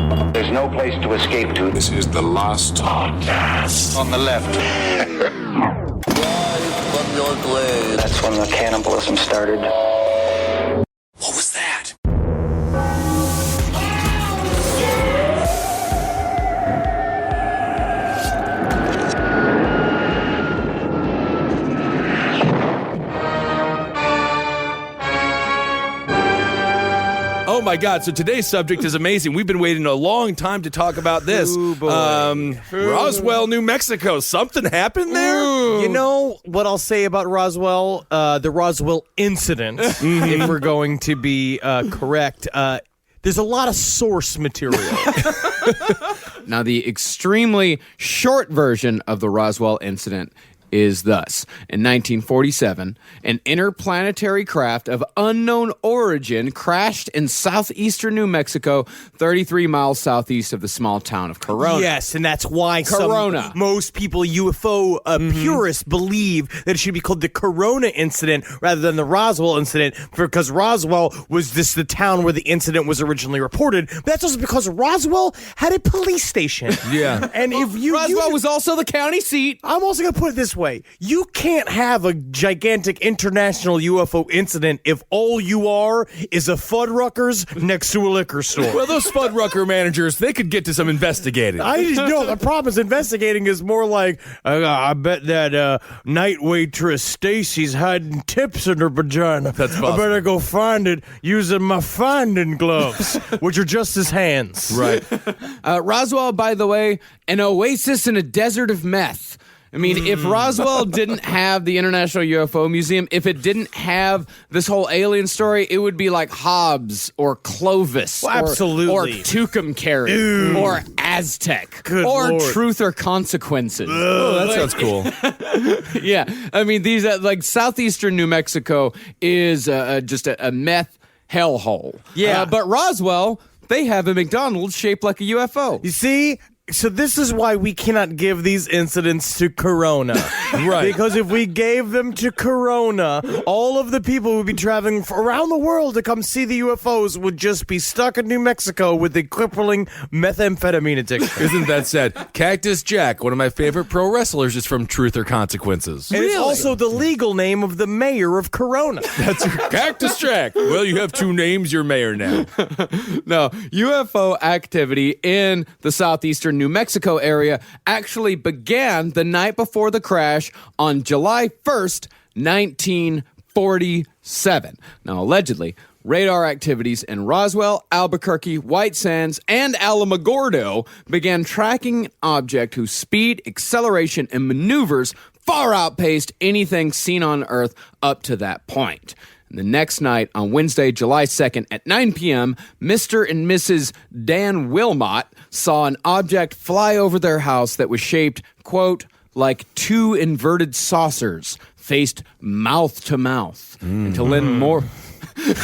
There's no place to escape to. This is the last podcast. On the left. From your grave. That's when the cannibalism started. What was that? Oh my God, so today's subject is amazing. We've been waiting a long time to talk about this. Ooh, boy. Roswell, New Mexico. Something happened there? You know what I'll say about Roswell? The Roswell incident, if we're going to be correct. There's a lot of source material. Now, the extremely short version of the Roswell incident is thus. In 1947, an interplanetary craft of unknown origin crashed in southeastern New Mexico, 33 miles southeast of the small town of Corona. Yes, and that's why Corona. Most people, UFO purists, believe that it should be called the Corona incident rather than the Roswell incident, because Roswell was the town where the incident was originally reported. But that's also because Roswell had a police station. Yeah. And if Roswell was also the county seat. I'm also going to put it this way. You can't have a gigantic international UFO incident if all you are is a Fuddruckers next to a liquor store. Well, those Fuddrucker managers, they could get to some investigating. I just know the problem is investigating is more like, I bet that night waitress Stacy's hiding tips in her vagina. That's possible. I better go find it using my finding gloves, which are just his hands. Right. Roswell, by the way, an oasis in a desert of meth. I mean, if Roswell didn't have the International UFO Museum, if it didn't have this whole alien story, it would be like Hobbs or Clovis Well, absolutely. or Tucumcari or Aztec Good or Lord. Truth or Consequences. Oh, that sounds cool. Yeah, I mean, these like southeastern New Mexico is just a meth hellhole. Yeah. But Roswell, they have a McDonald's shaped like a UFO. You see? So this is why we cannot give these incidents to Corona. Right. Because if we gave them to Corona, all of the people who would be traveling around the world to come see the UFOs would just be stuck in New Mexico with a crippling methamphetamine addiction. Isn't that sad? Cactus Jack, one of my favorite pro wrestlers, is from Truth or Consequences. And it's also the legal name of the mayor of Corona. That's Cactus Jack. Well, you have two names. You're mayor now. No, UFO activity in the southeastern New Mexico area actually began the night before the crash on July 1st, 1947. Now, allegedly, radar activities in Roswell, Albuquerque, White Sands, and Alamogordo began tracking an object whose speed, acceleration, and maneuvers far outpaced anything seen on Earth up to that point. The next night, on Wednesday, July 2nd at 9 p.m., Mr. and Mrs. Dan Wilmot saw an object fly over their house that was shaped, quote, like two inverted saucers faced mouth to mouth. And to lend more... They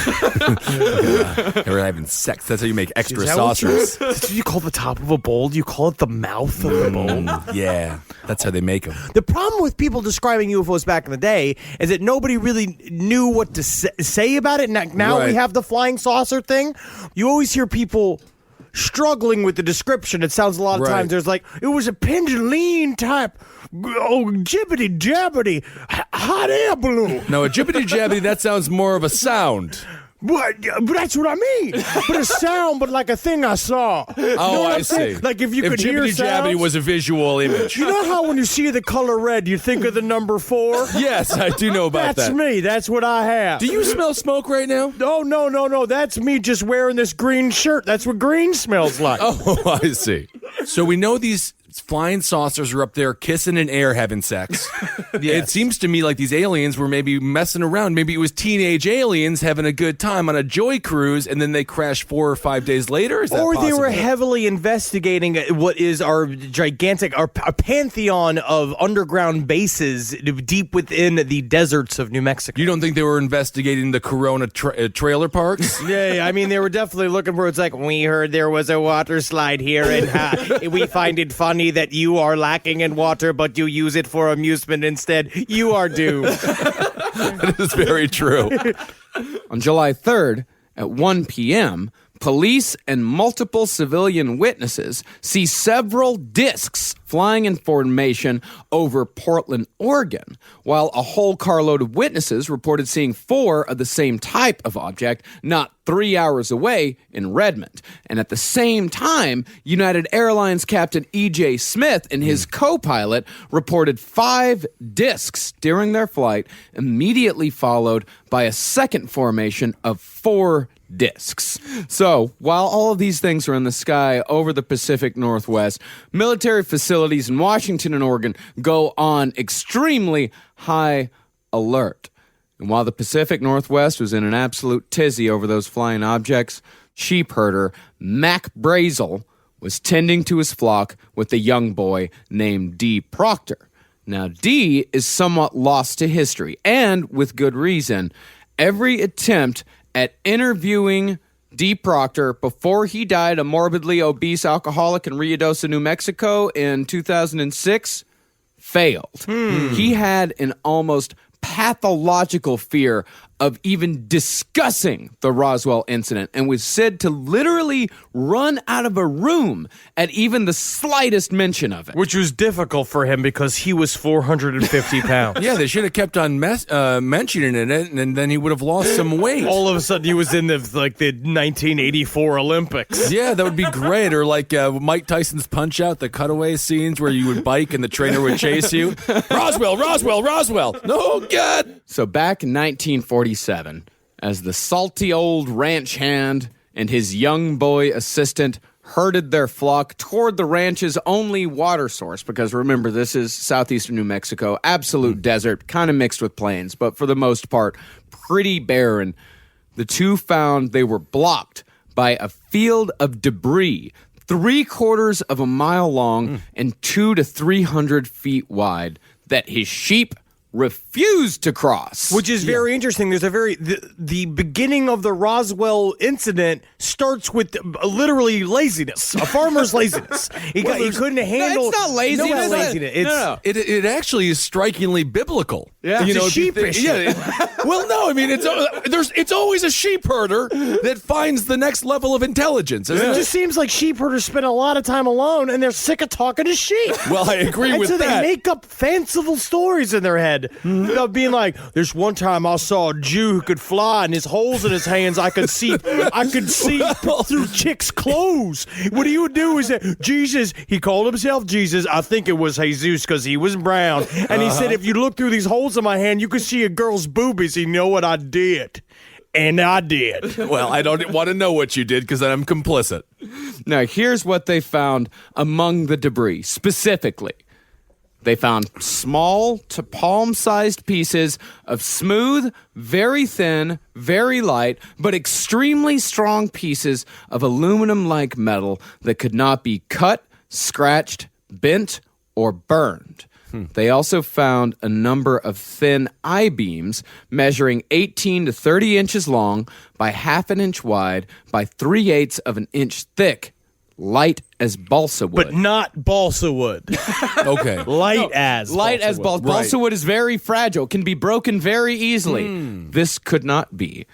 were having sex. That's how you make extra saucers. That's what you call the top of a bowl. You call it the mouth of the bowl. Yeah, that's how they make them. The problem with people describing UFOs back in the day is that nobody really knew what to say about it. Now Right. we have the flying saucer thing. You always hear people struggling with the description. It sounds a lot of Right. times there's like, it was a pendulum type, jibbity jabbity, hot air balloon. No, a jibbity jabbity, that sounds more of a sound. But that's what I mean. But a sound, but like a thing I saw. Oh, You know what I I'm saying? see. Like if you could hear jibbity jabbity sounds. was a visual image. You know how when you see the color red, you think of the number 4? Yes, I do know about That's that. me. That's what I have. Do you smell smoke right now? No. That's me just wearing this green shirt. That's what green smells like. Oh, I see. So we know these flying saucers are up there kissing in air having sex. It seems to me like these aliens were maybe messing around. Maybe it was teenage aliens having a good time on a joy cruise, and then they crashed 4 or 5 days later? Is that Or they were possible? heavily investigating what is our gigantic, our pantheon of underground bases deep within the deserts of New Mexico. You don't think they were investigating the Corona trailer parks? Yeah, I mean, they were definitely looking for, it's like, we heard there was a water slide here, and we find it funny that you are lacking in water, but you use it for amusement instead. You are doomed. That is very true. On July 3rd at 1 p.m., Police and multiple civilian witnesses see several discs flying in formation over Portland, Oregon, while a whole carload of witnesses reported seeing 4 of the same type of object not 3 hours away in Redmond. And at the same time, United Airlines Captain E.J. Smith and his co-pilot reported 5 discs during their flight, immediately followed by a second formation of 4 discs. So, while all of these things are in the sky over the Pacific Northwest, military facilities in Washington and Oregon go on extremely high alert. And while the Pacific Northwest was in an absolute tizzy over those flying objects, sheep herder Mac Brazel was tending to his flock with a young boy named D. Proctor. Now, D is somewhat lost to history, and with good reason. Every attempt at interviewing D. Proctor before he died, a morbidly obese alcoholic in Ruidoso, New Mexico in 2006, failed. He had an almost pathological fear of even discussing the Roswell incident and was said to literally run out of a room at even the slightest mention of it. Which was difficult for him because he was 450 pounds. Yeah, they should have kept on mentioning it, and then he would have lost some weight. All of a sudden, he was in the 1984 Olympics. Yeah, that would be great. Or like Mike Tyson's Punch-Out, the cutaway scenes where you would bike and the trainer would chase you. Roswell, Roswell, Roswell. No, God. So back in 1947, as the salty old ranch hand and his young boy assistant herded their flock toward the ranch's only water source, because remember, this is southeastern New Mexico, absolute desert, kind of mixed with plains, but for the most part, pretty barren. The two found they were blocked by a field of debris 3/4 of a mile long and 200 to 300 feet wide that his sheep refused to cross. Which is very interesting. There's the beginning of the Roswell incident starts with literally laziness, a farmer's laziness. He couldn't handle. No, it's not laziness. No, it's not laziness. No. It actually is strikingly biblical. Yeah. It's a if you sheepish. Well, no, I mean it's always a sheep herder that finds the next level of intelligence. Isn't It it? just seems like sheep herders spend a lot of time alone, and they're sick of talking to sheep. Well, I agree And with so that. they make up fanciful stories in their head about being like, "There's one time I saw a Jew who could fly, and his holes in his hands I could see through chicks' clothes. What he would do is that Jesus, he called himself Jesus. I think it was Jesus because he was brown, and he said, if you look through these holes in my hand, you could see a girl's boobies. You know what I did." And I did. Well, I don't want to know what you did because then I'm complicit. Now, here's what they found among the debris. Specifically, they found small to palm-sized pieces of smooth, very thin, very light, but extremely strong pieces of aluminum-like metal that could not be cut, scratched, bent, or burned. They also found a number of thin I-beams measuring 18 to 30 inches long by half an inch wide by 3/8 of an inch thick, light as balsa wood. But not balsa wood. Okay. Light as balsa wood. Balsa wood is very fragile, can be broken very easily. This could not be.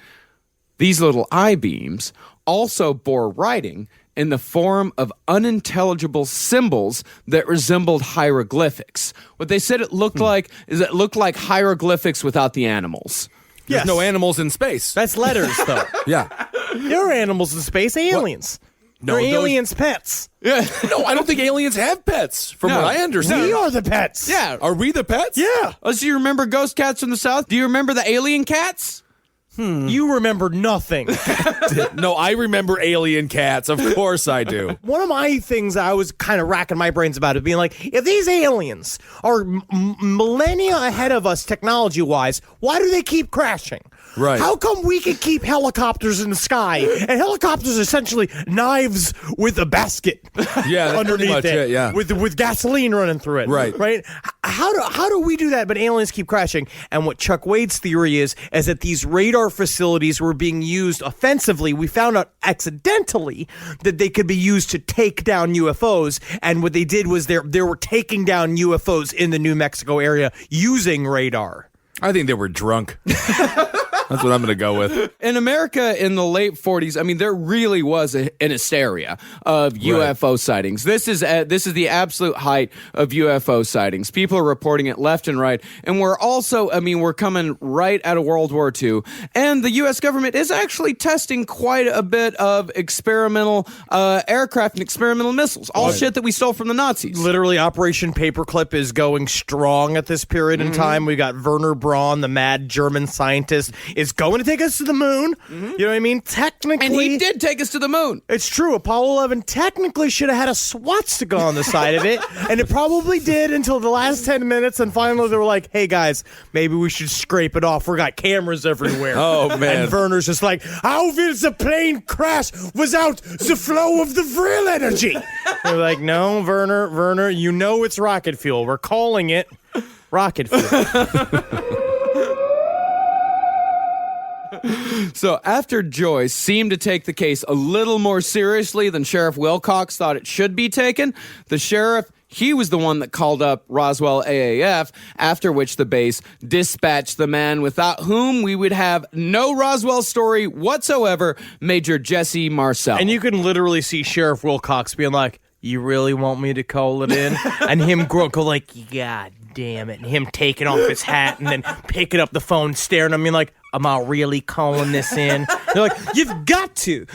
These little I-beams also bore writing in the form of unintelligible symbols that resembled hieroglyphics. What they said it looked like is it looked like hieroglyphics without the animals. There's Yes. no animals in space. That's letters, though. Yeah. There are animals in space, aliens. No, They're those- aliens' pets. No, I don't think aliens have pets, from what I understand. We are the pets. Yeah. Are we the pets? Yeah. Oh, so you remember ghost cats from the South? Do you remember the alien cats? You remember nothing. No, I remember alien cats. Of course I do. One of my things I was kind of racking my brains about is being like, if these aliens are millennia ahead of us technology-wise, why do they keep crashing? Right. How come we can keep helicopters in the sky? And helicopters are essentially knives with a basket Yeah, that's underneath pretty much it, yeah. with gasoline running through it. Right. Right? How do we do that, but aliens keep crashing? And what Chuck Wade's theory is that these radar facilities were being used offensively. We found out accidentally that they could be used to take down UFOs, and what they did was they were taking down UFOs in the New Mexico area using radar. I think they were drunk. That's what I'm going to go with. In America in the late 40s, I mean, there really was an hysteria of UFO sightings. This is the absolute height of UFO sightings. People are reporting it left and right. And we're also, I mean, we're coming right out of World War II. And the U.S. government is actually testing quite a bit of experimental aircraft and experimental missiles. All shit that we stole from the Nazis. Literally, Operation Paperclip is going strong at this period in time. We got Werner Braun, the mad German scientist, is going to take us to the moon. You know what I mean? Technically. And he did take us to the moon. It's true. Apollo 11 technically should have had a swastika on the side of it, and it probably did until the last 10 minutes, and finally they were like, hey, guys, maybe we should scrape it off. We got cameras everywhere. Oh, man. And Werner's just like, how will the plane crash without the flow of the Vril energy? They're like, no, Werner, you know it's rocket fuel. We're calling it rocket fuel. So after Joyce seemed to take the case a little more seriously than Sheriff Wilcox thought it should be taken, the sheriff, he was the one that called up Roswell AAF, after which the base dispatched the man without whom we would have no Roswell story whatsoever, Major Jesse Marcel. And you can literally see Sheriff Wilcox being like, you really want me to call it in? And him go like, God damn it. And him taking off his hat and then picking up the phone, staring at me like, am I really calling this in? They're like, you've got to,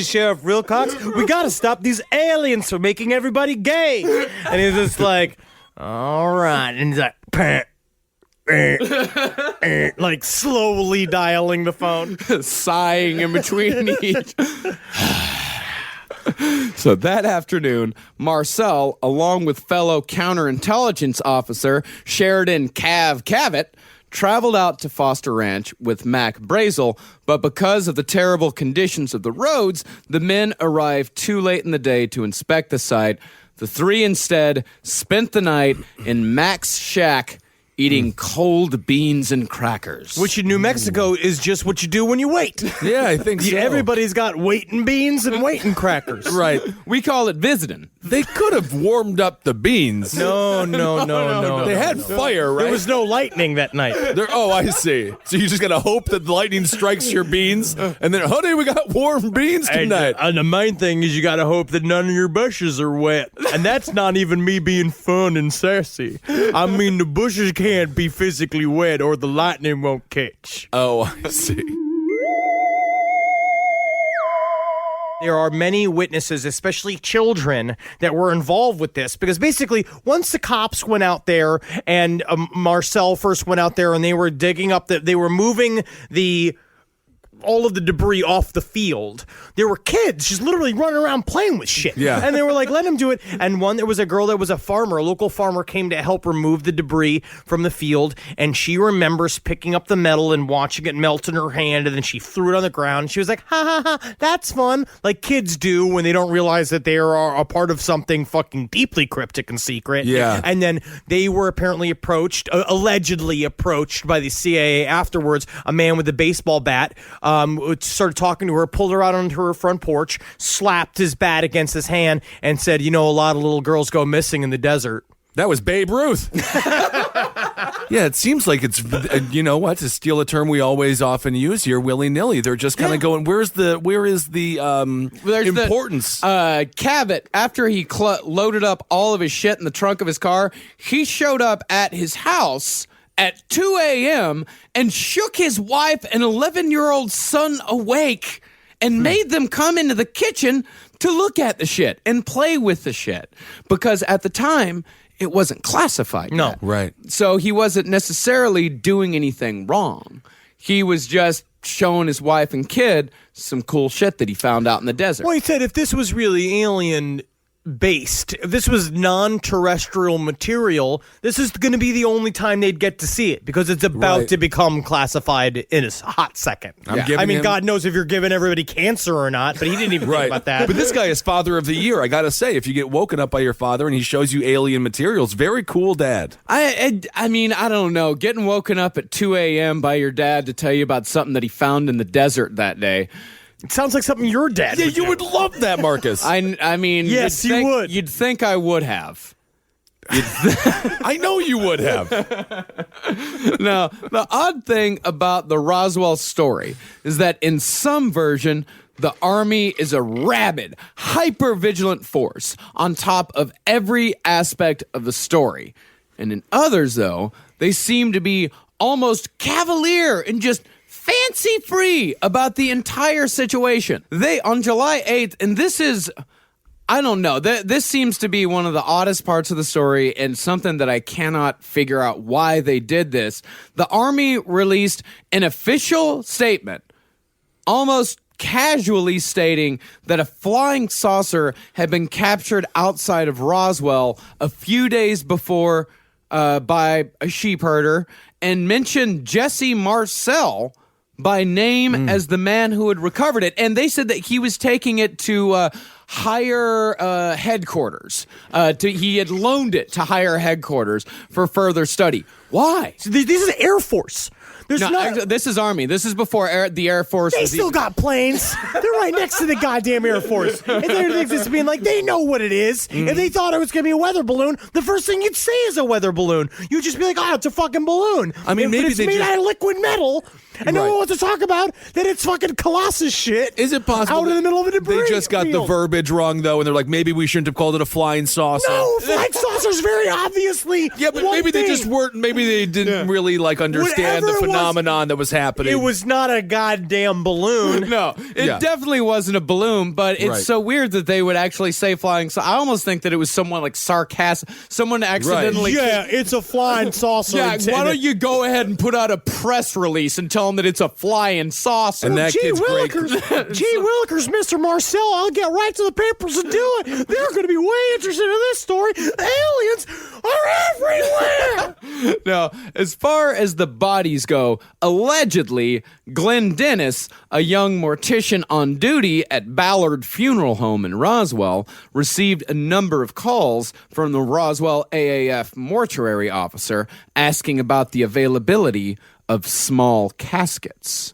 Sheriff Wilcox. We got to stop these aliens from making everybody gay. And he's just like, all right. And he's like, like slowly dialing the phone. Sighing in between each. So that afternoon, Marcel, along with fellow counterintelligence officer Sheridan Cavett, traveled out to Foster Ranch with Mac Brazel, but because of the terrible conditions of the roads, the men arrived too late in the day to inspect the site. The three instead spent the night in Mac's shack eating cold beans and crackers. Which in New Mexico is just what you do when you wait. Yeah, I think so. Everybody's got waiting beans and waiting crackers. Right. We call it visiting. They could have warmed up the beans. No. They had fire, right? There was no lightning that night. Oh, I see. So you just got to hope that the lightning strikes your beans, and then, honey, we got warm beans tonight. And the main thing is you got to hope that none of your bushes are wet. And that's not even me being fun and sassy. I mean, the bushes can't be physically wet or the lightning won't catch. Oh, I see. There are many witnesses, especially children, that were involved with this because basically once the cops went out there and Marcel first went out there and they were digging up, they were moving all of the debris off the field. There were kids just literally running around playing with shit. Yeah. And they were like, let him do it. And there was a girl that was a farmer, a local farmer came to help remove the debris from the field. And she remembers picking up the metal and watching it melt in her hand. And then she threw it on the ground. She was like, ha, ha, ha, that's fun. Like kids do when they don't realize that they are a part of something fucking deeply cryptic and secret. Yeah. And then they were apparently allegedly approached by the CIA afterwards. A man with a baseball bat started talking to her, pulled her out onto her front porch, slapped his bat against his hand, and said, you know, a lot of little girls go missing in the desert. That was Babe Ruth. Yeah, it seems like it's, you know what, to steal a term we always often use here, willy-nilly. They're just kind of going, where is the importance? Cabot, after he loaded up all of his shit in the trunk of his car, he showed up at his house at 2 a.m. and shook his wife and 11-year-old son awake and made them come into the kitchen to look at the shit and play with the shit. Because at the time, it wasn't classified yet. Right. So he wasn't necessarily doing anything wrong. He was just showing his wife and kid some cool shit that he found out in the desert. Well, he said if this was really alien based, if this was non-terrestrial material, this is going to be the only time they'd get to see it because it's about to become classified in a hot second. I mean, God knows if you're giving everybody cancer or not, but he didn't even think about that. But this guy is Father of the Year. I got to say, if you get woken up by your father and he shows you alien materials, very cool dad. I mean, I don't know. Getting woken up at 2 a.m. by your dad to tell you about something that he found in the desert that day. It sounds like something your dad would do. You would love that, Marcus. I mean, yes, you would. You'd think I would have. I know you would have. Now, the odd thing about the Roswell story is that in some version, the Army is a rabid, hyper-vigilant force on top of every aspect of the story. And in others, though, they seem to be almost cavalier and just fancy-free about the entire situation. They, on July 8th, and this is... I don't know. This seems to be one of the oddest parts of the story and something that I cannot figure out why they did this. The Army released an official statement, almost casually stating that a flying saucer had been captured outside of Roswell a few days before by a sheep herder, and mentioned Jesse Marcel by name as the man who had recovered it. And they said that he was taking it to higher headquarters. He had loaned it to higher headquarters for further study. Why? So this is Air Force. Actually, this is Army. This is before the Air Force. They still got planes. They're right next to the goddamn Air Force. And they're just being like, they know what it is. If they thought it was going to be a weather balloon, the first thing you'd say is a weather balloon. You'd just be like, oh, it's a fucking balloon. I mean, maybe it's they made just... out of liquid metal. And no Right. one wants to talk about that it's fucking Colossus shit. Is it possible out in the middle of a debris they just got the field. verbiage wrong, though, and they're like, maybe we shouldn't have called it a flying saucer? No, flying saucers very obviously. Yeah, but one maybe they thing. just weren't. Maybe they didn't really understand Whatever the it was, phenomenon that was happening. It was not a goddamn balloon. No, it definitely wasn't a balloon, but it's Right. so weird that they would actually say flying. So I almost think that it was someone like sarcastic, someone accidentally. Yeah, it's a flying saucer. Yeah, why don't you go ahead and put out a press release and tell them that it's a flying saucer? And that Gee kid's great. Willikers, gee Willikers, Mr. Marcel, I'll get right to the papers and do it. They're going to be way interested in this story. Aliens are everywhere. Now, as far as the bodies go, allegedly, Glenn Dennis, a young mortician on duty at Ballard Funeral Home in Roswell, received a number of calls from the Roswell AAF mortuary officer asking about the availability of small caskets.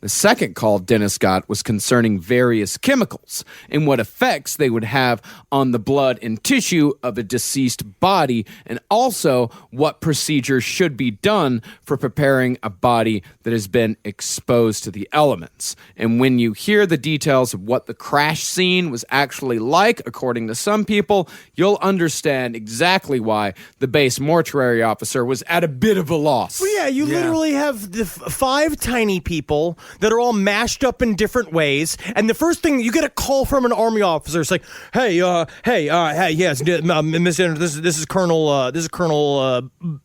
The second call Dennis got was concerning various chemicals and what effects they would have on the blood and tissue of a deceased body, and also what procedures should be done for preparing a body that has been exposed to the elements. And when you hear the details of what the crash scene was actually like, according to some people, you'll understand exactly why the base mortuary officer was at a bit of a loss. Well, yeah, you literally have the five tiny people that are all mashed up in different ways, and the first thing you get a call from an Army officer, it's like, hey, yes, Mr. This is Colonel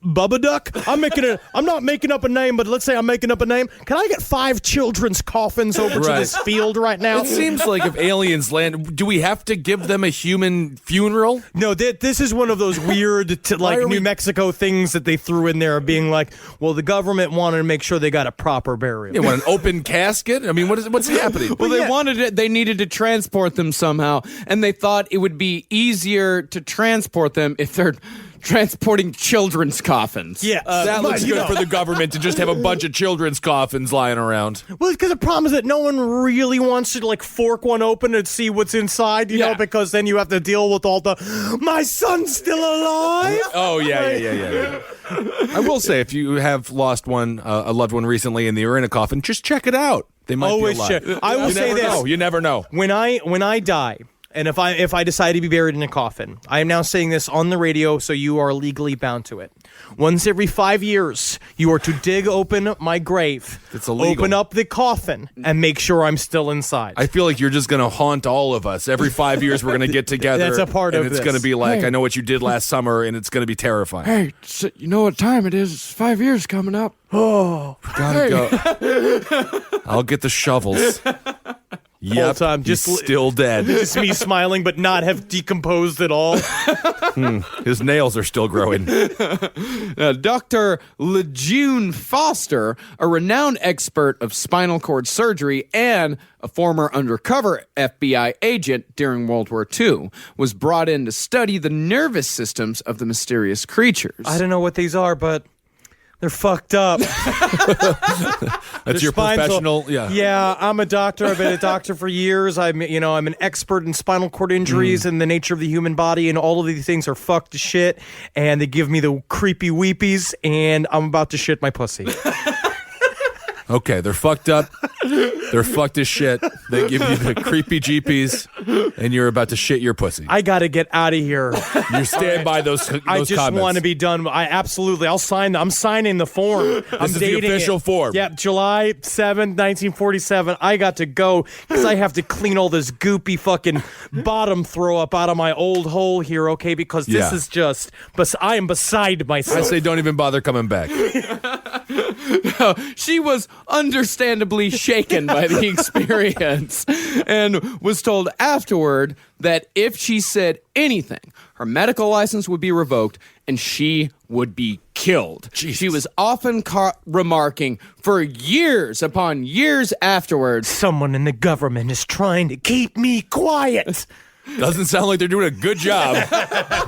Bubba Duck. I'm not making up a name, but let's say I'm making up a name. Can I get 5 children's coffins over to this field right now? It seems like if aliens land, do we have to give them a human funeral? No, this is one of those weird New Mexico things that they threw in there, being like, well, the government wanted to make sure they got a proper burial. Yeah, what, an open casket? I mean, what's happening? Well, they wanted it. They needed to transport them somehow, and they thought it would be easier to transport them if they're transporting children's coffins. Yeah, that looks good for the government to just have a bunch of children's coffins lying around. Well, because the problem is that no one really wants to fork one open and see what's inside, you know, because then you have to deal with all the, my son's still alive. Oh, yeah. I will say, if you have lost a loved one recently and they're in a coffin, just check it out. They might Always be alive. check. I will say this. You never know. When I die, and if I decide to be buried in a coffin, I am now saying this on the radio, so you are legally bound to it. Once every 5 years, you are to dig open my grave. It's illegal. Open up the coffin and make sure I'm still inside. I feel like you're just going to haunt all of us. Every 5 years, we're going to get together. That's a part and of it's this. going to be like, Hey. I know what you did last summer, and it's going to be terrifying. Hey, so you know what time it is? It's 5 years coming up. Gotta go. I'll get the shovels. Yep, time, he's just still dead. It's me smiling, but not have decomposed at all. His nails are still growing. Dr. Lejeune Foster, a renowned expert of spinal cord surgery and a former undercover FBI agent during World War II, was brought in to study the nervous systems of the mysterious creatures. I don't know what these are, but They're fucked up. That's your professional. Yeah, I'm a doctor. I've been a doctor for years. I'm an expert in spinal cord injuries and the nature of the human body, and all of these things are fucked to shit. And they give me the creepy weepies, and I'm about to shit my pussy. Okay, they're fucked up. They're fucked as shit. They give you the creepy jeepies, and you're about to shit your pussy. I got to get out of here. You stand by those comments. I just want to be done. I'll sign. I'm signing the form. This is the official form. Yep, July 7th, 1947. I got to go because I have to clean all this goopy fucking bottom throw up out of my old hole here, okay? Because this is just, I am beside myself. I say don't even bother coming back. No, she was understandably shaken by the experience and was told afterward that if she said anything, her medical license would be revoked and she would be killed. Jesus. She was often caught remarking for years upon years afterwards, someone in the government is trying to keep me quiet. Doesn't sound like they're doing a good job.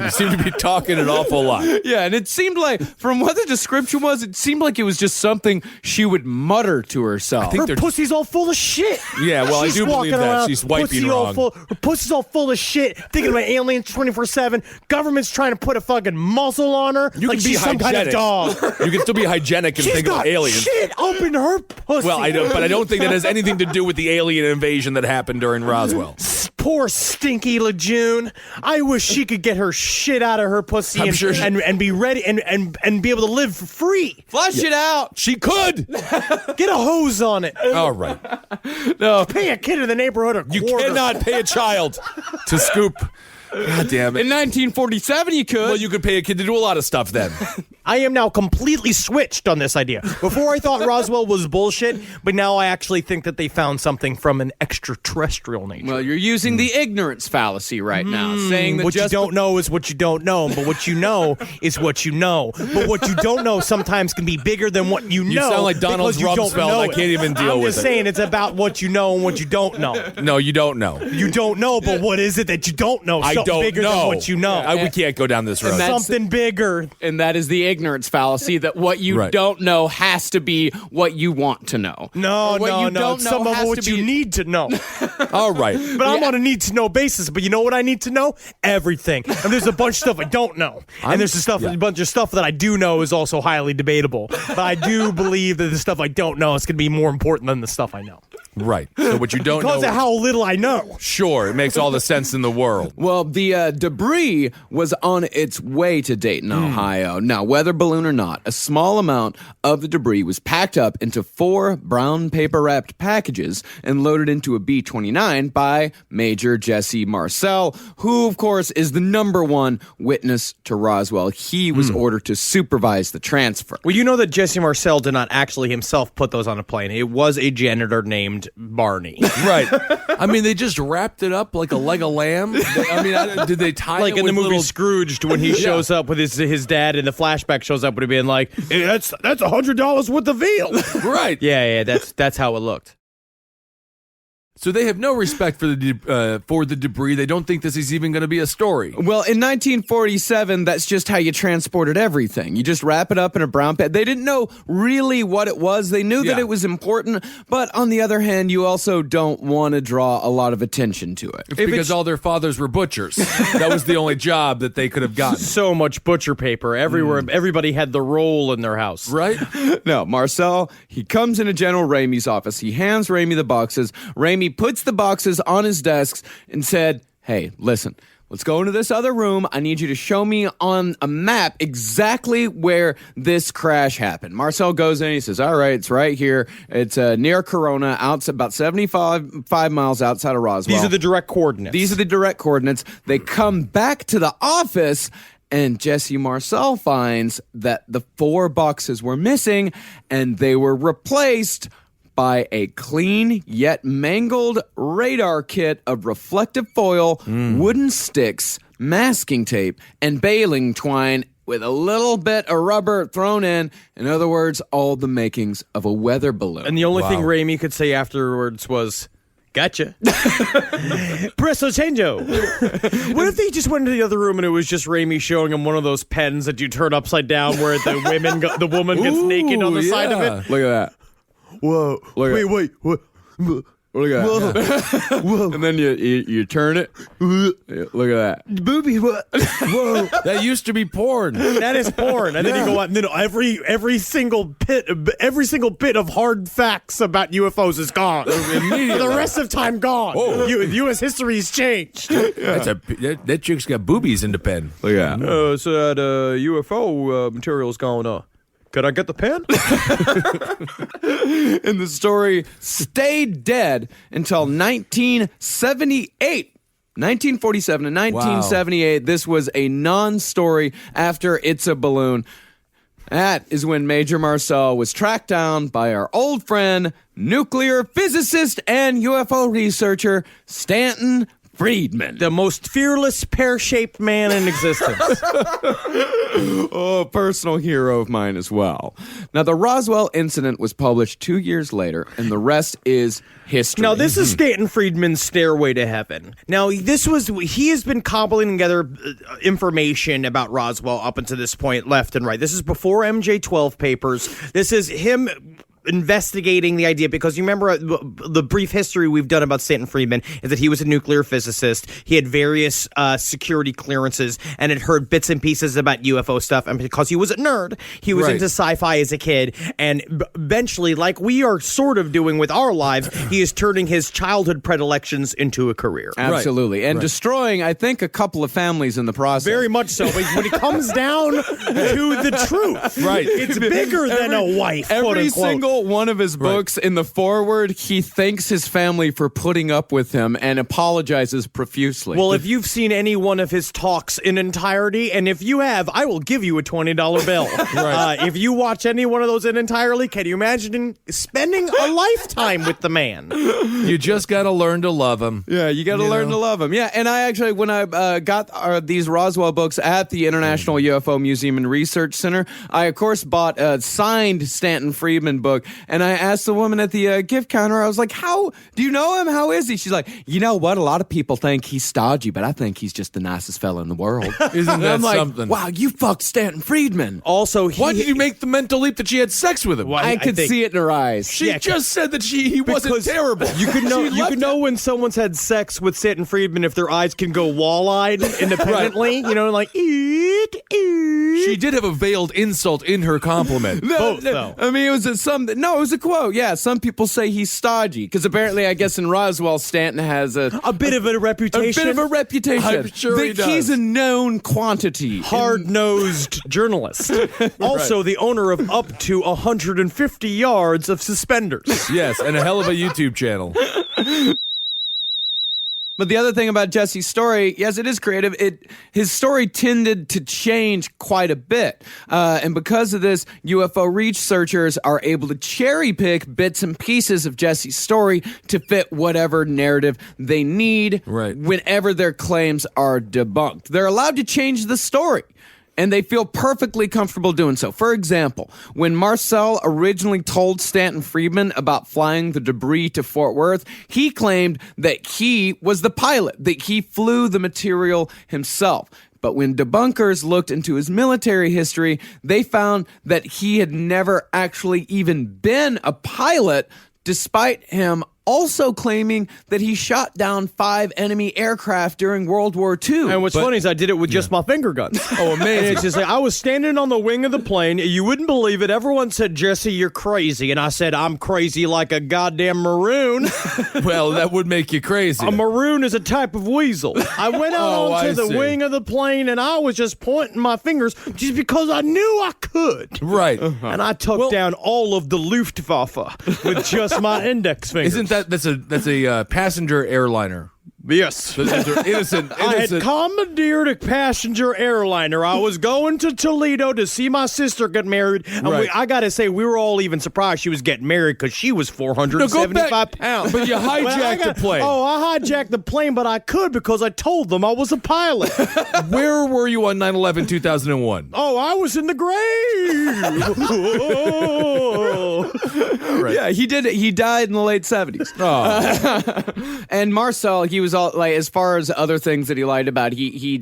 You seem to be talking an awful lot. Yeah, and it seemed like, from what the description was, it seemed like it was just something she would mutter to herself. I think her pussy's all full of shit. Yeah, well, She's I do believe walking that. around, She's wiping wrong. Her pussy's all full of shit, thinking about aliens 24/7. Government's trying to put a fucking muzzle on her You like can be she's some kind of hygienic. dog. You can still be hygienic and She's think about got aliens. shit up in her pussy. Well, but I don't think that has anything to do with the alien invasion that happened during Roswell. Poor stinky Lejeune. I wish she could get her shit out of her pussy and be ready and be able to live for free. Flush it out. She could. Get a hose on it. All right. No. Pay a kid in the neighborhood a You quarter. cannot pay a child to scoop. God damn it. In 1947, you could. Well, you could pay a kid to do a lot of stuff then. I am now completely switched on this idea. Before I thought Roswell was bullshit, but now I actually think that they found something from an extraterrestrial nature. Well, you're using the ignorance fallacy right now, saying that what you don't know is what you don't know, but what you know is what you know. But what you don't know sometimes can be bigger than what you know. You sound like Donald because you don't Rumsfeld. know I it. can't even deal I'm with just it. saying it's about what you know and what you don't know. No, you don't know. You don't know, but what is it that you don't know? I Something don't bigger know. than what you know. We can't go down this road. Something bigger. And that is the ignorance fallacy, that what you don't know has to be what you want to know. No, Or what you don't know Some of has what to you be- need to know. All right. But I'm on a need-to-know basis. But you know what I need to know? Everything. And there's a bunch of stuff I don't know. And there's a bunch of stuff that I do know is also highly debatable. But I do believe that the stuff I don't know is going to be more important than the stuff I know. Right. So what you don't Because know. of how little I know. Sure, it makes all the sense in the world. Well, the debris was on its way to Dayton, Ohio. Now, whether balloon or not, a small amount of the debris was packed up into 4 brown paper-wrapped packages and loaded into a B-29 by Major Jesse Marcel, who, of course, is the #1 witness to Roswell. He was ordered to supervise the transfer. Well, you know that Jesse Marcel did not actually himself put those on a plane. It was a janitor named Barney. Right. I mean, they just wrapped it up like a leg of lamb. Did they tie Like it in the with movie little... Scrooged, when he shows up with his dad, and the flashback shows up with him being like, hey, that's $100 worth of veal. Right. Yeah, that's how it looked. So they have no respect for the debris. They don't think this is even going to be a story. Well, in 1947, that's just how you transported everything. You just wrap it up in a brown bag. They didn't know really what it was. They knew that it was important, but on the other hand, you also don't want to draw a lot of attention to it. It's because all their fathers were butchers. That was the only job that they could have gotten. So much butcher paper everywhere. Everybody had the roll in their house. Right? No, Marcel, he comes into General Ramey's office. He hands Ramey the boxes. Ramey puts the boxes on his desks and said, hey, listen, let's go into this other room. I need you to show me on a map exactly where this crash happened. Marcel goes in and he says, all right, it's right here. It's near Corona, about 75 miles outside of Roswell. These are the direct coordinates. They come back to the office, and Jesse Marcel finds that the 4 boxes were missing, and they were replaced by a clean yet mangled radar kit of reflective foil, wooden sticks, masking tape, and baling twine with a little bit of rubber thrown in. In other words, all the makings of a weather balloon. And the only thing Ramey could say afterwards was, Gotcha. Presto chango. What if they just went into the other room and it was just Raimi showing him one of those pens that you turn upside down where the woman gets naked on the side of it? Look at that. Whoa. Wait. What? Look at that. Whoa. And then you turn it. Look at that. Booby, what? Whoa. That used to be porn. That is porn. And then you go out and then every single bit of hard facts about UFOs is gone. Immediately. The rest of time gone. Whoa. U.S. history's changed. That chick's got boobies in the pen. Look at that. So that UFO material's going on. Could I get the pen? And the story stayed dead until 1978. 1947 and 1978, This was a non-story after It's a Balloon. That is when Major Marcel was tracked down by our old friend, nuclear physicist and UFO researcher, Stanton Friedman. The most fearless pear-shaped man in existence. Oh, personal hero of mine as well. Now, the Roswell incident was published 2 years later, and the rest is history. Now, this is Stanton Friedman's Stairway to Heaven. Now, he has been cobbling together information about Roswell up until this point, left and right. This is before MJ-12 papers. This is him investigating the idea, because you remember the brief history we've done about Stanton Friedman is that he was a nuclear physicist. He had various security clearances and had heard bits and pieces about UFO stuff. And because he was a nerd, he was into sci-fi as a kid. And eventually, like we are sort of doing with our lives, he is turning his childhood predilections into a career. Absolutely. And destroying, I think, a couple of families in the process. Very much so. But when it comes down to the truth, it's bigger than a wife, quote Every unquote. single one of his books, in the foreword, he thanks his family for putting up with him and apologizes profusely. Well, if you've seen any one of his talks in entirety, and if you have, I will give you a $20 bill. If you watch any one of those in entirely, can you imagine spending a lifetime with the man? You just got to learn to love him. Yeah, you got to learn to love him. Yeah, and I actually, when I got these Roswell books at the International UFO Museum and Research Center, I, of course, bought a signed Stanton Friedman book, and I asked the woman at the gift counter, I was like, how, do you know him? How is he? She's like, you know what? A lot of people think he's stodgy, but I think he's just the nicest fella in the world. Isn't that I'm like, something? wow, you fucked Stanton Friedman. Also, Why did you make the mental leap that she had sex with him? I could see it in her eyes. She just said that he wasn't terrible. You could know when someone's had sex with Stanton Friedman if their eyes can go wall-eyed independently. You know, like She did have a veiled insult in her compliment. Both, though. I mean, it was a quote. Yeah, some people say he's stodgy because apparently, I guess in Roswell, Stanton has a bit of a reputation. I'm sure he does. He's a known quantity. Hard-nosed journalist. Also, the owner of up to 150 yards of suspenders. Yes, and a hell of a YouTube channel. But the other thing about Jesse's story, yes, it is creative. His story tended to change quite a bit. And because of this, UFO researchers are able to cherry pick bits and pieces of Jesse's story to fit whatever narrative they need whenever their claims are debunked. They're allowed to change the story, and they feel perfectly comfortable doing so. For example, when Marcel originally told Stanton Friedman about flying the debris to Fort Worth, he claimed that he was the pilot, that he flew the material himself. But when debunkers looked into his military history, they found that he had never actually even been a pilot, despite him also claiming that he shot down 5 enemy aircraft during World War II. And what's funny is I did it with just my finger guns. Oh, amazing. And it's just like, I was standing on the wing of the plane. You wouldn't believe it. Everyone said, Jesse, you're crazy. And I said, I'm crazy like a goddamn maroon. Well, that would make you crazy. A maroon is a type of weasel. I went out onto the see. wing of the plane, and I was just pointing my fingers just because I knew I could. Right. And I took down all of the Luftwaffe with just my index finger. Isn't that's a passenger airliner? Yes. Innocent. I had commandeered a passenger airliner. I was going to Toledo to see my sister get married. And Right. I got to say, we were all even surprised she was getting married because she was 475 pounds. But you Well, hijacked the plane. Oh, I hijacked the plane, but I could because I told them I was a pilot. Where were you on 9/11/2001? Oh, I was in the grave. Yeah, he did it. He died in the late 70s. And Marcel, he was all like, as far as other things that he lied about, he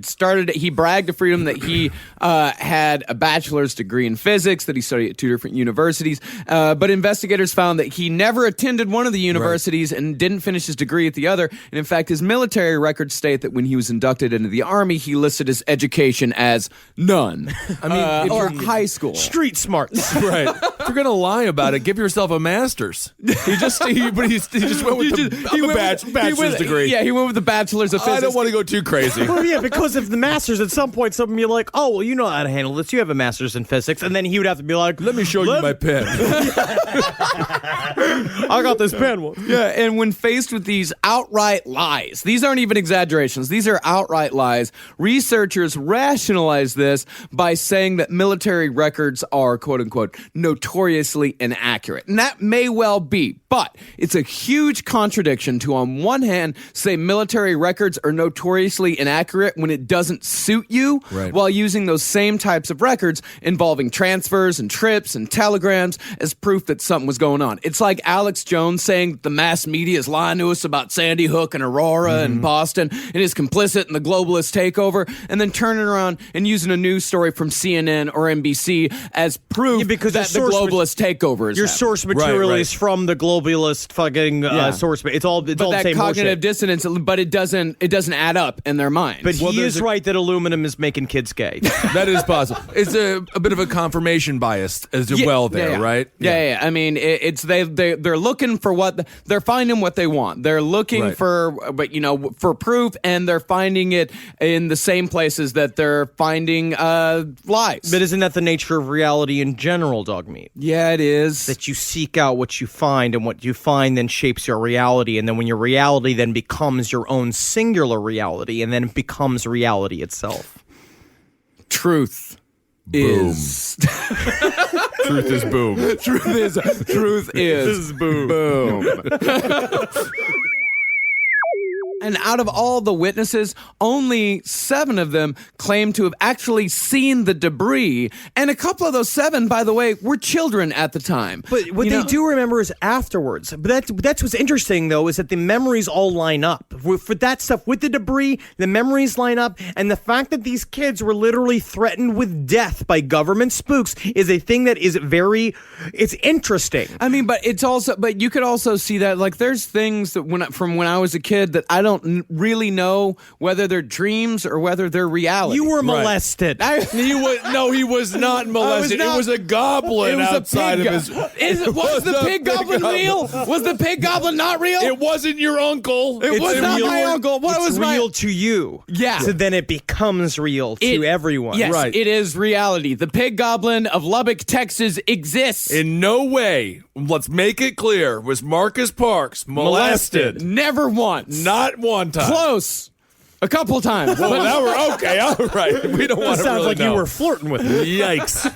bragged to Freedom that he had a bachelor's degree in physics, that he studied at 2 different universities. But investigators found that he never attended one of the universities and didn't finish his degree at the other. And in fact, his military records state that when he was inducted into the Army, he listed his education as none. I mean, if or you're- high school. Street smarts. Right. If you're gonna lie about it, give yourself a master's. He just went with the bachelor's degree. Yeah, he went with the bachelor's of physics. I don't want to go too crazy. Well, yeah, because if the master's at some point, something be like, oh, well, you know how to handle this. You have a master's in physics. And then he would have to be like, Let me show you my pen. I got this pen one. Yeah, and when faced with these outright lies, these aren't even exaggerations, these are outright lies, researchers rationalize this by saying that military records are, quote unquote, notoriously inaccurate. And that may well be, but it's a huge contradiction to, on one hand, say military records are notoriously inaccurate when it doesn't suit you, Right. while using those same types of records involving transfers and trips and telegrams as proof that something was going on. It's like Alex Jones saying the mass media is lying to us about Sandy Hook and Aurora and Boston and is complicit in the globalist takeover, and then turning around and using a news story from CNN or NBC as proof because that the your source globalist takeover is Your happening. source material right. is from the globalist fucking Yeah. source. It's all But the that same cognitive horseshit. dissonance, but it doesn't add up in their minds. But Well, he there's is a- right that aluminum is making kids gay. That is possible. It's a bit of a confirmation bias as well there, right? Yeah. I mean, they're looking for they're finding what they want. They're looking Right. for proof, and they're finding it in the same places that they're finding lies. But isn't that the nature of reality in general, dog meat? Yeah, it is. That you seek out what you find, and what you find then shapes your reality, and then when your reality then becomes your own singular reality, and then it becomes reality itself. Truth is Truth is boom. truth is boom. And out of all the witnesses, only 7 of them claim to have actually seen the debris. And a couple of those 7, by the way, were children at the time. But what they do remember is afterwards. But that's what's interesting, though, is that the memories all line up. For that stuff, with the debris, the memories line up. And the fact that these kids were literally threatened with death by government spooks is a thing that is it's interesting. I mean, but you could also see that, like, there's things that from when I was a kid that I don't really know whether they're dreams or whether they're reality. You were molested. He was not molested. not- It was a goblin It was outside a pig of his. Was the pig goblin real? Was the pig goblin not real? It wasn't your uncle. It was not real- my uncle. What it's was my real to you. Yeah. So then it becomes real to everyone. Yes, Right. it is reality. The pig goblin of Lubbock, Texas exists. In no way, let's make it clear, was Marcus Parks molested. Never once. Not one time. Close. A couple times. Well, now we're okay. All right. We don't want to Sounds really like know. you were flirting with him. Yikes.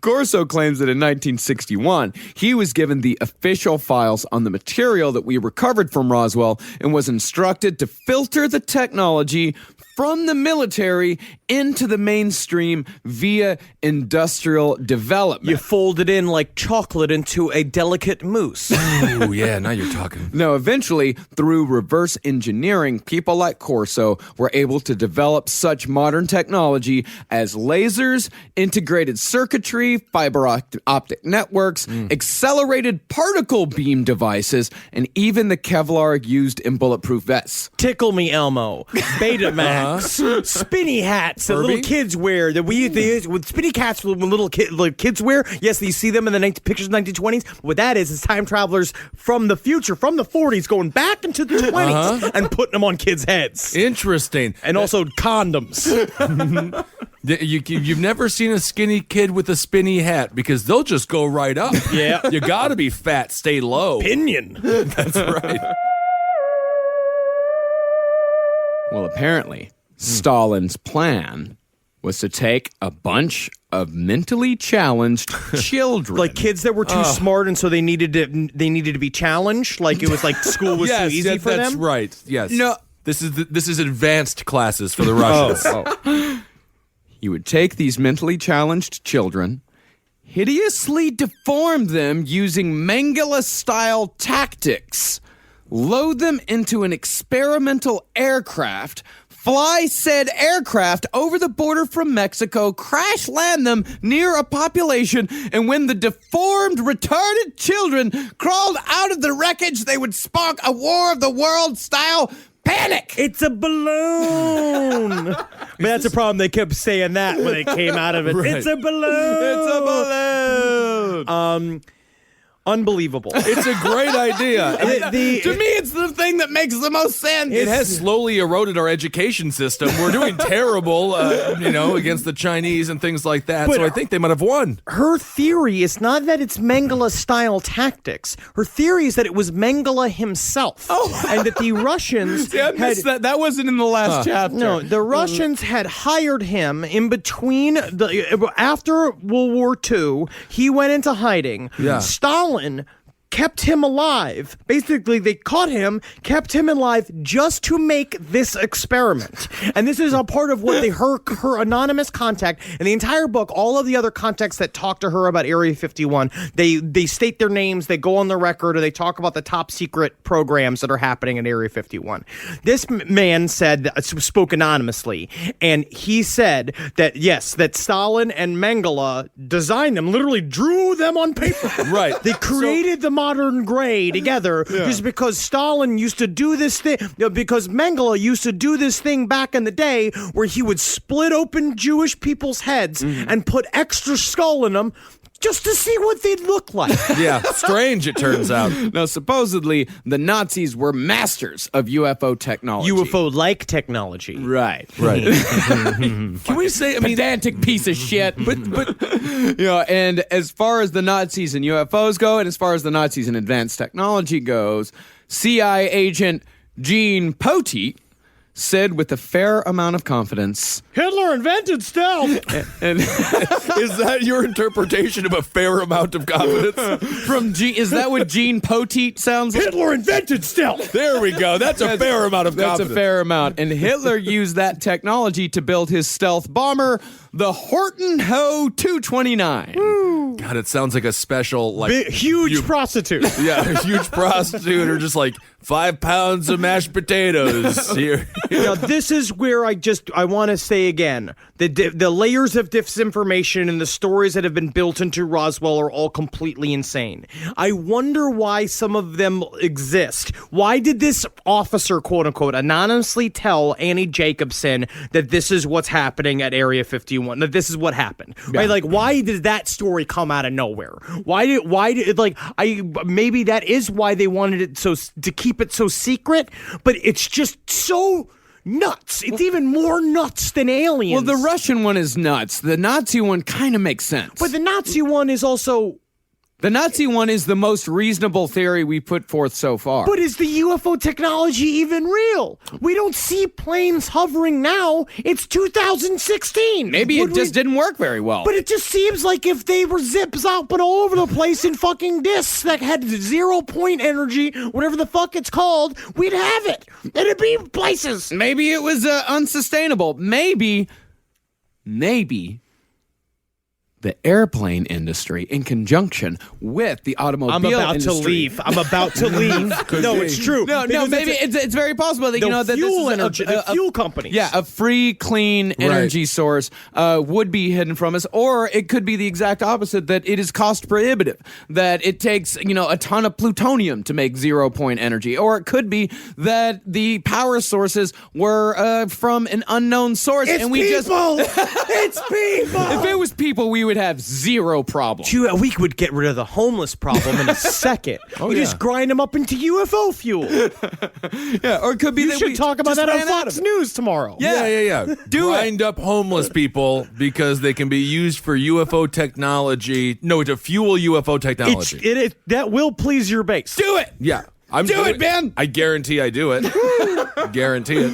Corso claims that in 1961, he was given the official files on the material that we recovered from Roswell and was instructed to filter the technology from the military into the mainstream via industrial development. You fold it in like chocolate into a delicate mousse. Oh, yeah. Now you're talking. No, eventually, through reverse engineering, people like Corso were able to develop such modern technology as lasers, integrated circuitry, fiber optic networks, accelerated particle beam devices, and even the Kevlar used in bulletproof vests. Tickle Me Elmo, Betamax, spinny hats that Herbie? little kids wear. That we use with spinny hats when little kids wear. Yes, you see them in the pictures of the 1920s. What that is time travelers from the future, from the 40s, going back into the 20s and putting them on kids' heads. Interesting. And also condoms. You've never seen a skinny kid with a spinny hat because they'll just go right up. Yeah. You got to be fat, stay low. Opinion. That's right. Well, apparently, Stalin's plan was to take a bunch of mentally challenged children. Like kids that were too smart, and so they needed to be challenged. Like it was like school was too easy for that's them. right. Yes. No. This is advanced classes for the Russians. He would take these mentally challenged children, hideously deform them using Mengele-style tactics, load them into an experimental aircraft, fly said aircraft over the border from Mexico, crash land them near a population, and when the deformed, retarded children crawled out of the wreckage, they would spark a War of the World style panic. It's a balloon. But that's a problem. They kept saying that when they came out of it. Right. It's a balloon. It's a balloon. Unbelievable. It's a great idea. To me, it's the thing that makes the most sense. It has slowly eroded our education system. We're doing terrible, against the Chinese and things like that. But so I think they might have won. Her theory is not that it's Mengele-style tactics. Her theory is that it was Mengele himself. And that the Russians See, I missed that. That wasn't in the last chapter. No, the Russians had hired him in between after World War II. He went into hiding. Yeah. Stalin kept him alive. Basically, they caught him, kept him alive just to make this experiment. And this is a part of what her anonymous contact, and the entire book, all of the other contacts that talk to her about Area 51, they state their names, they go on the record, or they talk about the top secret programs that are happening in Area 51. This man spoke anonymously, and he said that, yes, that Stalin and Mengele designed them, literally drew them on paper. Right. They created the modern gray together just because Stalin used to do this thing, because Mengele used to do this thing back in the day where he would split open Jewish people's heads and put extra skull in them just to see what they'd look like. Yeah, strange it turns out. Now, supposedly, the Nazis were masters of UFO technology. UFO-like technology. Right. Right. Can we say, pedantic piece of shit. But and as far as the Nazis and UFOs go, and as far as the Nazis and advanced technology goes, CIA agent Gene Poteet said with a fair amount of confidence, Hitler invented stealth. and is that your interpretation of a fair amount of confidence? is that what Gene Poteet sounds like? Hitler invented stealth. There we go. That's a fair amount of confidence. That's a fair amount. And Hitler used that technology to build his stealth bomber, the Horton Ho 229. God, it sounds like a special, Huge prostitute. Yeah, a huge prostitute, or just like 5 pounds of mashed potatoes here. Now, this is where I want to say again, the layers of disinformation and the stories that have been built into Roswell are all completely insane. I wonder why some of them exist. Why did this officer, quote unquote, anonymously tell Annie Jacobson that this is what's happening at Area 51, that this is what happened? Yeah. Right? Like, why did that story come out of nowhere? Maybe that is why they wanted it to keep it so secret, but it's just so nuts. It's even more nuts than aliens. Well, the Russian one is nuts. The Nazi one kind of makes sense. But the Nazi one is also... The Nazi one is the most reasonable theory we put forth so far. But is the UFO technology even real? We don't see planes hovering now. It's 2016. Maybe it just didn't work very well. But it just seems like if they were zipping all over the place in fucking discs that had 0 point energy, whatever the fuck it's called, we'd have it. It'd be places. Maybe it was unsustainable. Maybe the airplane industry in conjunction with the automobile industry. I'm about to leave. No, it's true. No, maybe it's very possible that, that the fuel companies. Yeah, a free, clean energy source would be hidden from us, or it could be the exact opposite, that it is cost prohibitive, that it takes, a ton of plutonium to make 0 point energy, or it could be that the power sources were from an unknown source. It's and we people! It's people! If it was people, we would have zero problem. We would get rid of the homeless problem in a second. We just grind them up into UFO fuel. Yeah, or it could be You that should we talk about just that on ran out Fox of it. News tomorrow. Yeah. Grind it. up homeless people because they can be used for UFO technology. No, to fuel UFO technology. That will please your base. Do it. Yeah. Do it, man. I guarantee I do it. Guarantee it.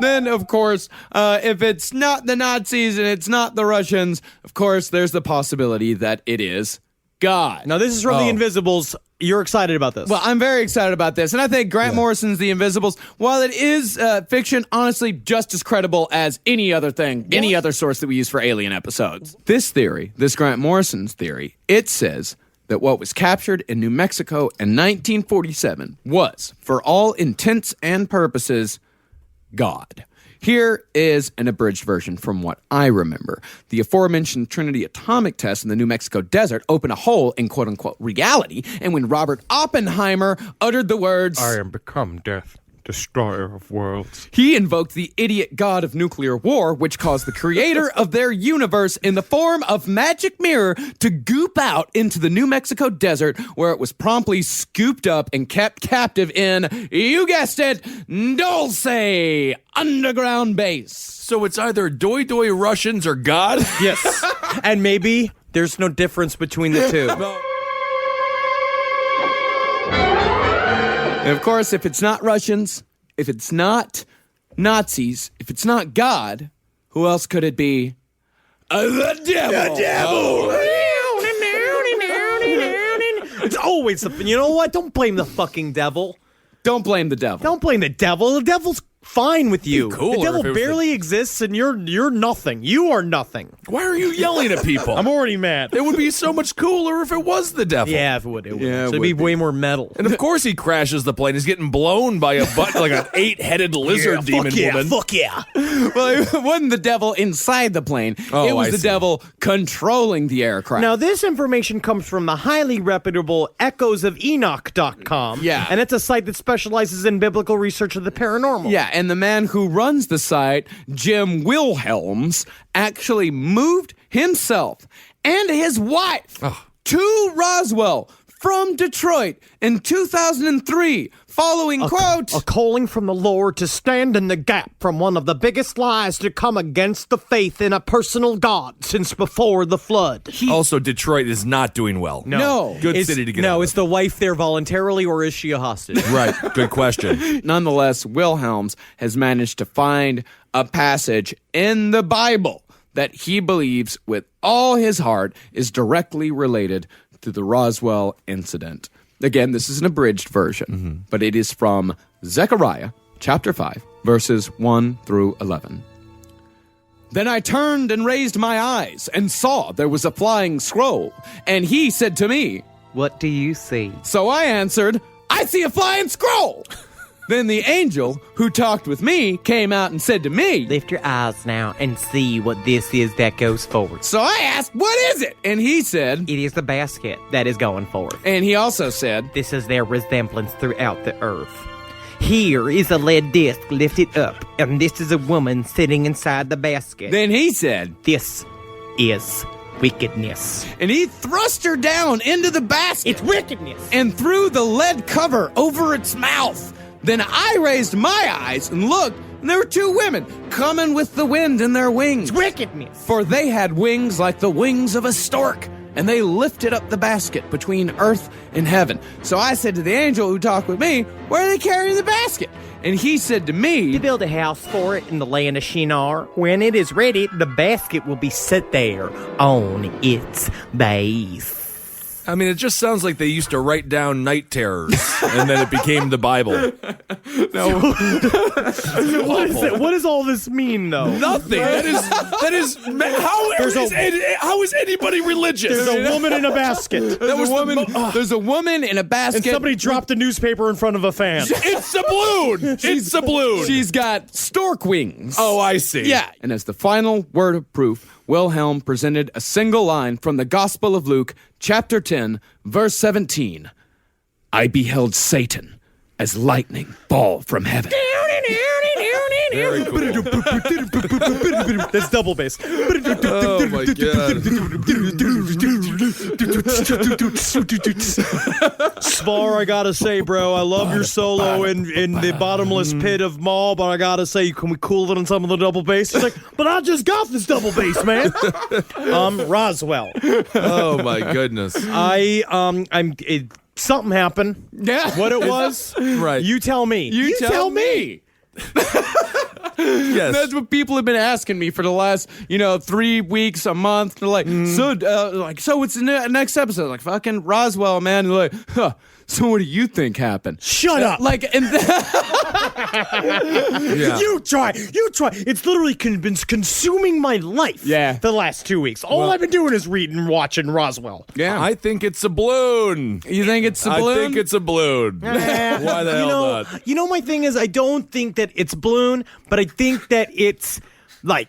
Then, of course, if it's not the Nazis and it's not the Russians, of course, there's the possibility that it is God. Now, this is from The Invisibles. You're excited about this. Well, I'm very excited about this. And I think Grant Morrison's The Invisibles, while it is fiction, honestly, just as credible as any other thing, any other source that we use for alien episodes. This theory, this Grant Morrison's theory, it says that what was captured in New Mexico in 1947 was, for all intents and purposes, God. Here is an abridged version from what I remember. The aforementioned Trinity atomic test in the New Mexico desert opened a hole in quote-unquote reality, and when Robert Oppenheimer uttered the words, I am become death, destroyer of worlds, he invoked the idiot god of nuclear war, which caused the creator of their universe in the form of magic mirror to goop out into the New Mexico desert, where it was promptly scooped up and kept captive in, you guessed it, Dulce underground base. So it's either Doi Doi Russians or God? Yes. And maybe there's no difference between the two. And of course, if it's not Russians, if it's not Nazis, if it's not God, who else could it be? The devil. The devil. It's always something. You know what? Don't blame the fucking devil. Don't blame the devil. Don't blame the devil. The devil's fine with you. cooler The devil if it was barely exists, and you're nothing. You are nothing. Why are you yelling at people? I'm already mad. It would be so much cooler if it was the devil. Yeah, if it would. It would. Yeah, it So it'd be would way more metal. And of course he crashes the plane. He's getting blown by a like an 8-headed lizard demon woman. Fuck yeah. Well, it wasn't the devil inside the plane. Oh, it was I the see. devil controlling the aircraft. Now, this information comes from the highly reputable echoesofenoch.com. Yeah. And it's a site that specializes in biblical research of the paranormal. Yeah, and the man who runs the site, Jim Wilhelms, actually moved himself and his wife to Roswell from Detroit in 2003, following, quote, A calling from the Lord to stand in the gap from one of the biggest lies to come against the faith in a personal God since before the flood. Also, Detroit is not doing well. No. Good city to get out No, of. is the wife there voluntarily, or is she a hostage? Right. Good question. Nonetheless, Wilhelms has managed to find a passage in the Bible that he believes with all his heart is directly related to the Roswell incident. Again, this is an abridged version, but it is from Zechariah chapter 5, verses 1 through 11. Then I turned and raised my eyes and saw there was a flying scroll, and he said to me, What do you see? so I answered, I see a flying scroll. Then the angel who talked with me came out and said to me, Lift your eyes now and see what this is that goes forward. so I asked, what is it? And he said, It is the basket that is going forward. and he also said, This is their resemblance throughout the earth. Here is a lead disc lifted up, and this is a woman sitting inside the basket. then he said, This is wickedness. and he thrust her down into the basket It's wickedness. and threw the lead cover over its mouth. Then I raised my eyes and looked, and there were two women coming with the wind in their wings. Wickedness. For they had wings like the wings of a stork, and they lifted up the basket between earth and heaven. So I said to the angel who talked with me, where are they carrying the basket? And he said to me, To build a house for it in the land of Shinar. When it is ready, the basket will be set there on its base. I mean, it just sounds like they used to write down night terrors, and then it became the Bible. What does all this mean, though? Nothing. That is. How is anybody religious? There's a woman in a basket. there's a woman in a basket. And somebody dropped a newspaper in front of a fan. It's a balloon. It's a balloon. She's got stork wings. Oh, I see. Yeah. And as the final word of proof, Wilhelm presented a single line from the Gospel of Luke, chapter 10, verse 17. I beheld Satan as lightning fall from heaven. Very cool. That's double bass. Oh my god. Svar, I gotta say, bro, I love your solo in the bottomless pit of Maul, but I gotta say, can we cool it on some of the double bass? He's like, but I just got this double bass, man. Roswell. Oh my goodness. Something happened. Yeah. What it was? Right. You tell me. You tell me. Yes. That's what people have been asking me for the last, 3 weeks, a month. They're like, so what's the next episode? Like, fucking Roswell, man. They're like, huh. So what do you think happened? Shut up. Like, and Yeah. You try. It's literally been consuming my life. Yeah. The last 2 weeks. All I've been doing is reading and watching Roswell. yeah. I think it's a balloon. You think it's a balloon? I think it's a balloon. Why the hell not? You know, my thing is, I don't think that it's balloon, but I think that it's a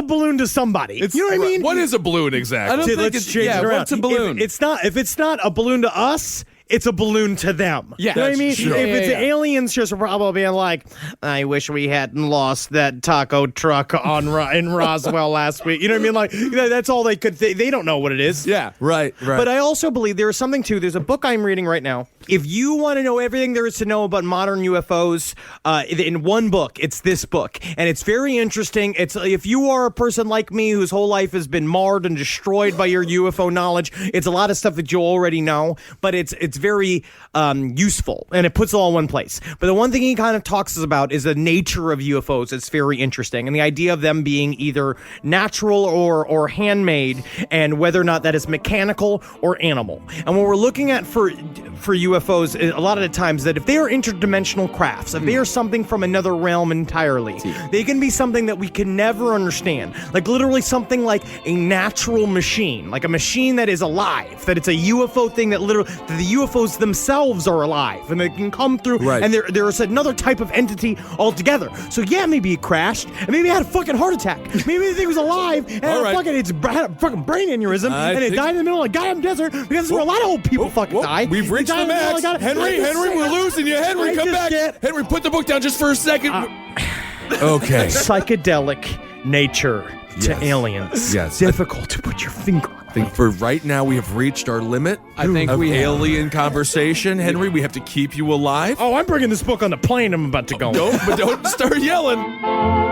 balloon to somebody. You know what I mean? What is a balloon exactly? I don't think Let's it's change it around. what's a balloon? If it's not a balloon to us, it's a balloon to them. Yeah, you know what I that's mean? true. If Yeah, it's yeah. aliens, just probably being like, I wish we hadn't lost that taco truck in Roswell last week. You know what I mean? Like, that's all they could. They don't know what it is. Yeah. Right. But I also believe there is something too. There's a book I'm reading right now. If you want to know everything there is to know about modern UFOs, in one book, it's this book, and it's very interesting. It's if you are a person like me whose whole life has been marred and destroyed by your UFO knowledge, it's a lot of stuff that you already know, but it's very useful, and it puts it all in one place. But the one thing he kind of talks about is the nature of UFOs. It's very interesting, and the idea of them being either natural or handmade, and whether or not that is mechanical or animal. And what we're looking at for UFOs, a lot of the times, that if they are interdimensional crafts, if they are something from another realm entirely, they can be something that we can never understand. Like literally something like a natural machine, like a machine that is alive, that it's a UFO thing that the UFOs themselves are alive and they can come through, Right. and there is another type of entity altogether. So yeah, maybe it crashed, and maybe it had a fucking heart attack. Maybe the thing was alive and All right. had a fucking brain aneurysm, and it died in the middle of a goddamn desert, because that's where a lot of old people fucking die. We've reached the max. Henry, we're losing you. Henry, come back. Henry, put the book down just for a second. Okay. Psychedelic nature to Yes. aliens. Yes. Difficult to put your finger on. I think for right now we have reached our limit. I think of we have. alien conversation. Henry, we have to keep you alive. Oh, I'm bringing this book on the plane I'm about to go on. Don't start yelling.